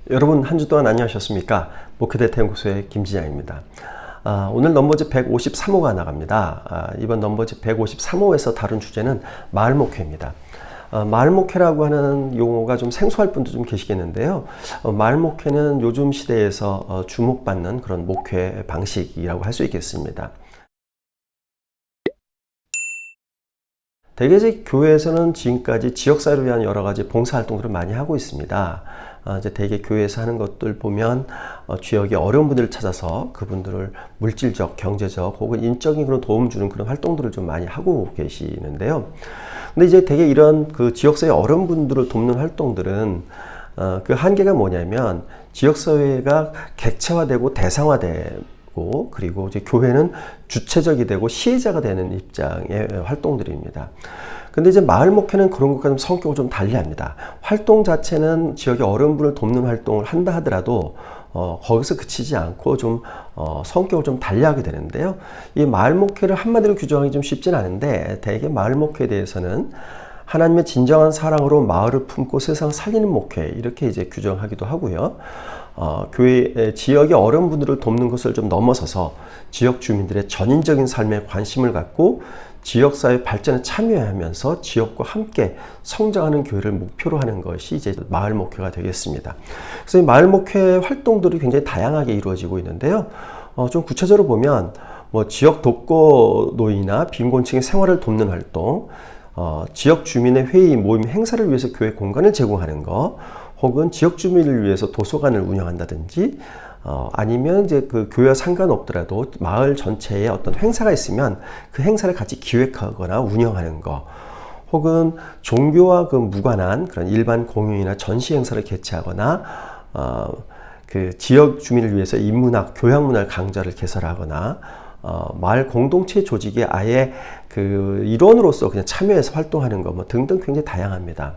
여러분 한 주 동안 안녕하셨습니까? 목회대태연구소의 김진양입니다. 오늘 넘버즈 153호가 나갑니다. 이번 넘버즈 153호에서 다룬 주제는 마을 목회입니다. 마을 목회라고 하는 용어가 좀 생소할 분도 좀 계시겠는데요. 마을 목회는 요즘 시대에서 주목받는 그런 목회 방식이라고 할 수 있겠습니다. 대개 이제 교회에서는 지금까지 지역사회를 위한 여러 가지 봉사활동들을 많이 하고 있습니다. 이제 대개 교회에서 하는 것들 보면 지역의 어려운 분들을 찾아서 그분들을 물질적, 경제적 혹은 인적인 그런 도움 주는 그런 활동들을 좀 많이 하고 계시는데요. 근데 이제 대개 이런 그 지역사회 어려운 분들을 돕는 활동들은 그 한계가 뭐냐면 지역사회가 객체화되고 대상화되고 그리고 이제 교회는 주체적이 되고 시혜자가 되는 입장의 활동들입니다. 근데 이제 마을 목회는 그런 것과 좀 성격을 좀 달리합니다. 활동 자체는 지역의 어려운 분을 돕는 활동을 한다 하더라도 거기서 그치지 않고 좀 성격을 좀 달리하게 되는데요. 이 마을 목회를 한마디로 규정하기 좀 쉽진 않은데 대개 마을 목회에 대해서는 하나님의 진정한 사랑으로 마을을 품고 세상을 살리는 목회 이렇게 이제 규정하기도 하고요. 교회 지역의 어려운 분들을 돕는 것을 좀 넘어서서 지역 주민들의 전인적인 삶에 관심을 갖고 지역사회 발전에 참여하면서 지역과 함께 성장하는 교회를 목표로 하는 것이 이제 마을 목회가 되겠습니다. 그래서 이 마을 목회 활동들이 굉장히 다양하게 이루어지고 있는데요. 좀 구체적으로 보면 지역 독거노인이나 빈곤층의 생활을 돕는 활동, 지역 주민의 회의, 모임, 행사를 위해서 교회 공간을 제공하는 것, 혹은 지역 주민을 위해서 도서관을 운영한다든지, 아니면 이제 그 교회와 상관없더라도 마을 전체에 어떤 행사가 있으면 그 행사를 같이 기획하거나 운영하는 거, 혹은 종교와 그 무관한 그런 일반 공연이나 전시 행사를 개최하거나, 그 지역 주민을 위해서 인문학, 교양문화 강좌를 개설하거나, 마을 공동체 조직에 아예 그 일원으로서 그냥 참여해서 활동하는 거 등등 굉장히 다양합니다.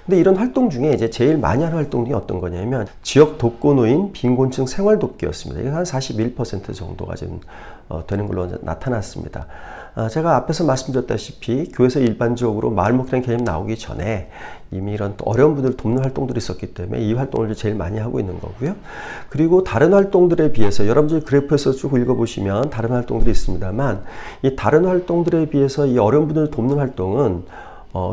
근데 이런 활동 중에 이제 제일 많이 하는 활동이 어떤 거냐면 지역 독거노인 빈곤층 생활 돕기였습니다. 이게 한 41% 정도가 지금 되는 걸로 나타났습니다. 제가 앞에서 말씀드렸다시피 교회에서 일반적으로 마을 목회라는 개념이 나오기 전에 이미 이런 어려운 분들을 돕는 활동들이 있었기 때문에 이 활동을 제일 많이 하고 있는 거고요. 그리고 다른 활동들에 비해서 여러분들이 그래프에서 쭉 읽어보시면 다른 활동들이 있습니다만 이 다른 활동들에 비해서 이 어려운 분들을 돕는 활동은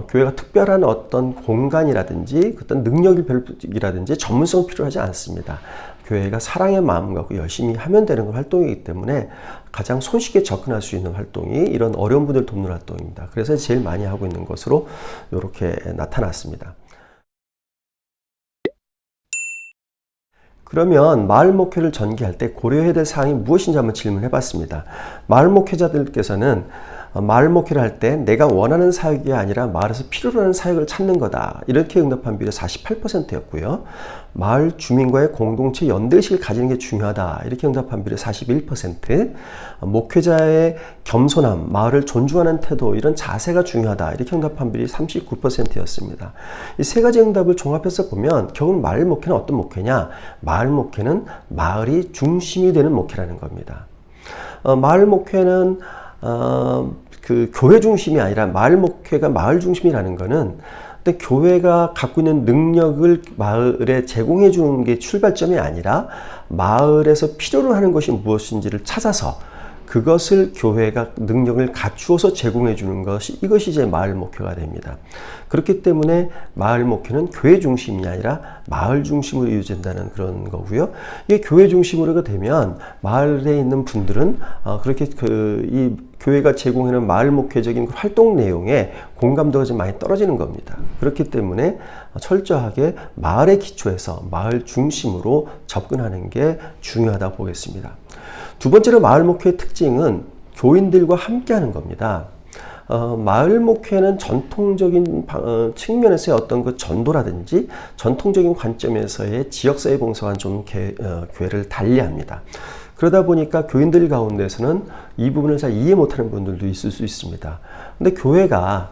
교회가 특별한 어떤 공간이라든지 어떤 능력이라든지 전문성 필요하지 않습니다. 교회가 사랑의 마음 갖고 열심히 하면 되는 활동이기 때문에 가장 손쉽게 접근할 수 있는 활동이 이런 어려운 분들을 돕는 활동입니다. 그래서 제일 많이 하고 있는 것으로 이렇게 나타났습니다. 그러면 마을 목회를 전개할 때 고려해야 될 사항이 무엇인지 한번 질문해 봤습니다. 마을 목회자들께서는 마을 목회를 할 때 내가 원하는 사역이 아니라 마을에서 필요로 하는 사역을 찾는 거다. 이렇게 응답한 비율이 48%였고요. 마을 주민과의 공동체 연대의식을 가지는 게 중요하다. 이렇게 응답한 비율이 41%. 목회자의 겸손함, 마을을 존중하는 태도, 이런 자세가 중요하다. 이렇게 응답한 비율이 39%였습니다. 이 세 가지 응답을 종합해서 보면 결국 마을 목회는 어떤 목회냐? 마을 목회는 마을이 중심이 되는 목회라는 겁니다. 마을 목회는 그 교회 중심이 아니라 마을 목회가 마을 중심이라는 거는 근데 교회가 갖고 있는 능력을 마을에 제공해 주는 게 출발점이 아니라 마을에서 필요로 하는 것이 무엇인지를 찾아서 그것을 교회가 능력을 갖추어서 제공해 주는 것이 이것이 이제 마을 목회가 됩니다. 그렇기 때문에 마을 목회는 교회 중심이 아니라 마을 중심으로 이루어진다는 그런 거고요. 이게 교회 중심으로 되면 마을에 있는 분들은 그렇게 이 교회가 제공하는 마을 목회적인 활동 내용에 공감도가 좀 많이 떨어지는 겁니다. 그렇기 때문에 철저하게 마을에 기초해서 마을 중심으로 접근하는 게 중요하다고 보겠습니다. 두 번째로 마을 목회의 특징은 교인들과 함께하는 겁니다. 마을 목회는 전통적인 측면에서의 어떤 그 전도라든지 전통적인 관점에서의 지역사회 봉사와는 좀 교회를 달리합니다. 그러다 보니까 교인들 가운데서는 이 부분을 잘 이해 못하는 분들도 있을 수 있습니다. 근데 교회가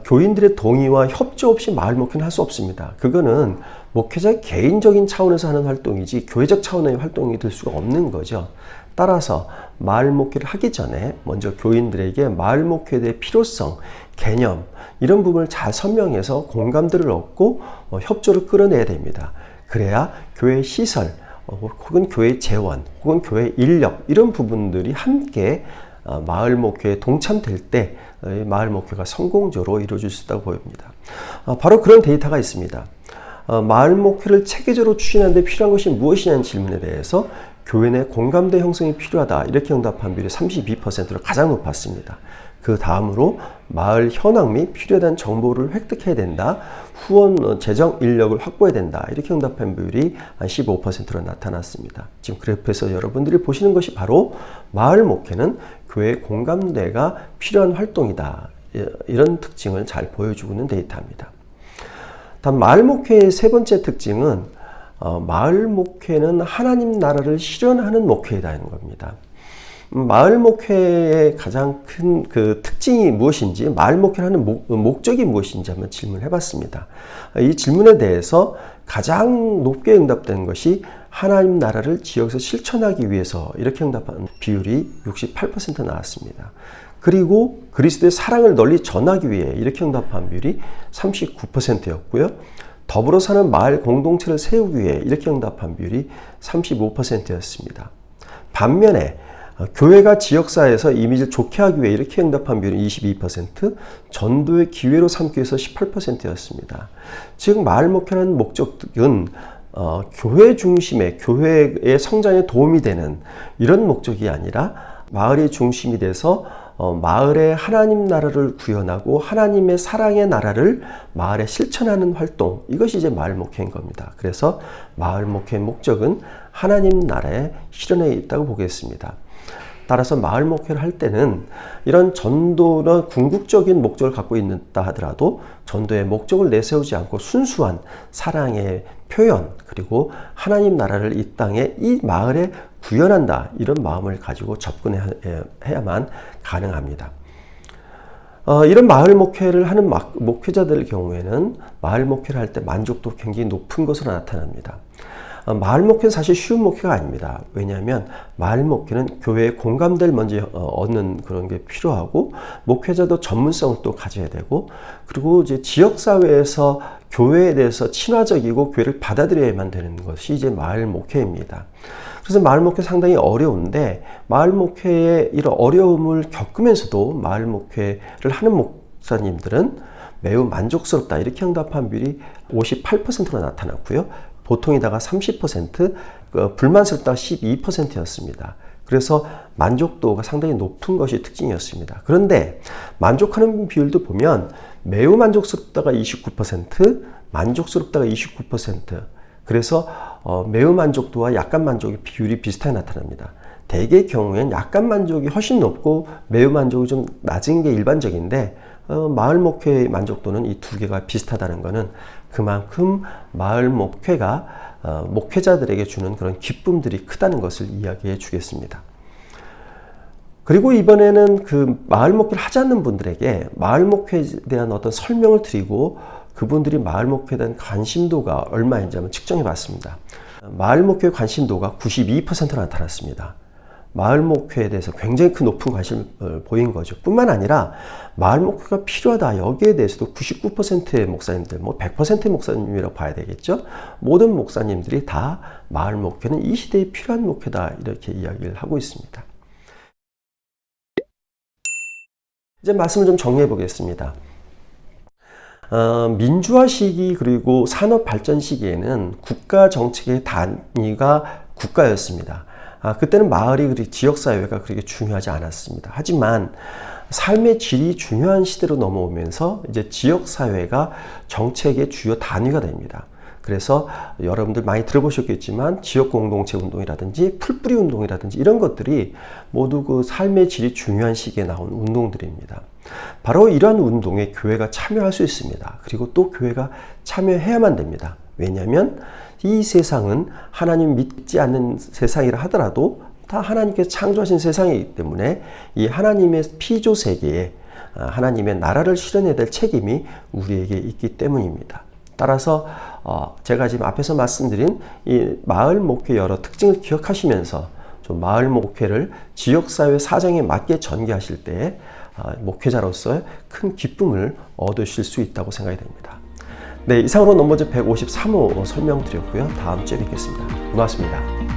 교인들의 동의와 협조 없이 마을 목회는 할 수 없습니다. 그거는 목회자의 개인적인 차원에서 하는 활동이지 교회적 차원의 활동이 될 수가 없는 거죠. 따라서 마을 목회를 하기 전에 먼저 교인들에게 마을 목회에 대해 필요성, 개념 이런 부분을 잘 설명해서 공감들을 얻고 협조를 끌어내야 됩니다. 그래야 교회 시설 혹은 교회 재원 혹은 교회 인력 이런 부분들이 함께 마을 목회에 동참될 때 마을 목회가 성공적으로 이루어질 수 있다고 보입니다. 바로 그런 데이터가 있습니다. 마을 목회를 체계적으로 추진하는 데 필요한 것이 무엇이냐는 질문에 대해서 교회 내 공감대 형성이 필요하다 이렇게 응답한 비율이 32%로 가장 높았습니다. 그 다음으로 마을 현황 및 필요한 정보를 획득해야 된다. 후원 재정 인력을 확보해야 된다. 이렇게 응답한 비율이 한 15%로 나타났습니다. 지금 그래프에서 여러분들이 보시는 것이 바로 마을 목회는 교회의 공감대가 필요한 활동이다. 이런 특징을 잘 보여주고 있는 데이터입니다. 다음 마을 목회의 세 번째 특징은 마을 목회는 하나님 나라를 실현하는 목회이다는 겁니다. 마을 목회의 가장 큰 그 특징이 무엇인지, 마을 목회를 하는 목적이 무엇인지 한번 질문을 해봤습니다. 이 질문에 대해서 가장 높게 응답된 것이 하나님 나라를 지역에서 실천하기 위해서 이렇게 응답한 비율이 68% 나왔습니다. 그리고 그리스도의 사랑을 널리 전하기 위해 이렇게 응답한 비율이 39%였고요. 더불어 사는 마을 공동체를 세우기 위해 이렇게 응답한 비율이 35%였습니다. 반면에 교회가 지역사회에서 이미지를 좋게 하기 위해 이렇게 응답한 비율은 22%, 전도의 기회로 삼기 위해서 18%였습니다. 즉 마을 목회라는 목적은 교회 중심의 교회의 성장에 도움이 되는 이런 목적이 아니라 마을이 중심이 돼서 마을에 하나님 나라를 구현하고 하나님의 사랑의 나라를 마을에 실천하는 활동, 이것이 이제 마을 목회인 겁니다. 그래서 마을 목회의 목적은 하나님 나라의 실현에 있다고 보겠습니다. 따라서 마을 목회를 할 때는 이런 전도나 궁극적인 목적을 갖고 있다 하더라도 전도의 목적을 내세우지 않고 순수한 사랑의 표현, 그리고 하나님 나라를 이 땅에 이 마을에 구현한다, 이런 마음을 가지고 접근해야만 가능합니다. 이런 마을 목회를 하는 목회자들 경우에는 마을 목회를 할 때 만족도 굉장히 높은 것으로 나타납니다. 마을 목회는 사실 쉬운 목회가 아닙니다. 왜냐하면 마을 목회는 교회의 공감대를 먼저 얻는 그런 게 필요하고, 목회자도 전문성을 또 가져야 되고, 그리고 이제 지역사회에서 교회에 대해서 친화적이고 교회를 받아들여야만 되는 것이 이제 마을 목회입니다. 그래서 마을 목회 상당히 어려운데, 마을 목회의 이런 어려움을 겪으면서도 마을 목회를 하는 목사님들은 매우 만족스럽다, 이렇게 응답한 비율이 58%로 나타났고요. 보통이다가 30%, 불만스럽다가 12%였습니다. 그래서 만족도가 상당히 높은 것이 특징이었습니다. 그런데 만족하는 비율도 보면 매우 만족스럽다가 29%, 만족스럽다가 29%, 그래서 매우 만족도와 약간 만족의 비율이 비슷하게 나타납니다. 대개의 경우에는 약간 만족이 훨씬 높고 매우 만족이 좀 낮은 게 일반적인데, 마을 목회의 만족도는 이 두 개가 비슷하다는 것은 그만큼 마을 목회가 목회자들에게 주는 그런 기쁨들이 크다는 것을 이야기해 주겠습니다. 그리고 이번에는 그 마을 목회를 하지 않는 분들에게 마을 목회에 대한 어떤 설명을 드리고, 그분들이 마을 목회에 대한 관심도가 얼마인지 한번 측정해 봤습니다. 마을 목회 관심도가 92%로 나타났습니다. 마을 목회에 대해서 굉장히 큰 높은 관심을 보인 거죠. 뿐만 아니라 마을 목회가 필요하다, 여기에 대해서도 99%의 목사님들, 100%의 목사님이라고 봐야 되겠죠. 모든 목사님들이 다 마을 목회는 이 시대에 필요한 목회다, 이렇게 이야기를 하고 있습니다. 이제 말씀을 좀 정리해 보겠습니다. 민주화 시기 그리고 산업 발전 시기에는 국가 정책의 단위가 국가였습니다. 그때는 마을이 지역사회가 그렇게 중요하지 않았습니다. 하지만 삶의 질이 중요한 시대로 넘어오면서 이제 지역사회가 정책의 주요 단위가 됩니다. 그래서 여러분들 많이 들어보셨겠지만 지역공동체 운동이라든지 풀뿌리 운동이라든지 이런 것들이 모두 그 삶의 질이 중요한 시기에 나온 운동들입니다. 바로 이러한 운동에 교회가 참여할 수 있습니다. 그리고 또 교회가 참여해야만 됩니다. 왜냐하면 이 세상은 하나님 믿지 않는 세상이라 하더라도 다 하나님께서 창조하신 세상이기 때문에 이 하나님의 피조 세계에 하나님의 나라를 실현해야 될 책임이 우리에게 있기 때문입니다. 따라서 제가 지금 앞에서 말씀드린 이 마을 목회 여러 특징을 기억하시면서 좀 마을 목회를 지역사회 사정에 맞게 전개하실 때 목회자로서 큰 기쁨을 얻으실 수 있다고 생각이 됩니다. 네, 이상으로 넘버즈 153호 설명드렸고요. 다음 주에 뵙겠습니다. 고맙습니다.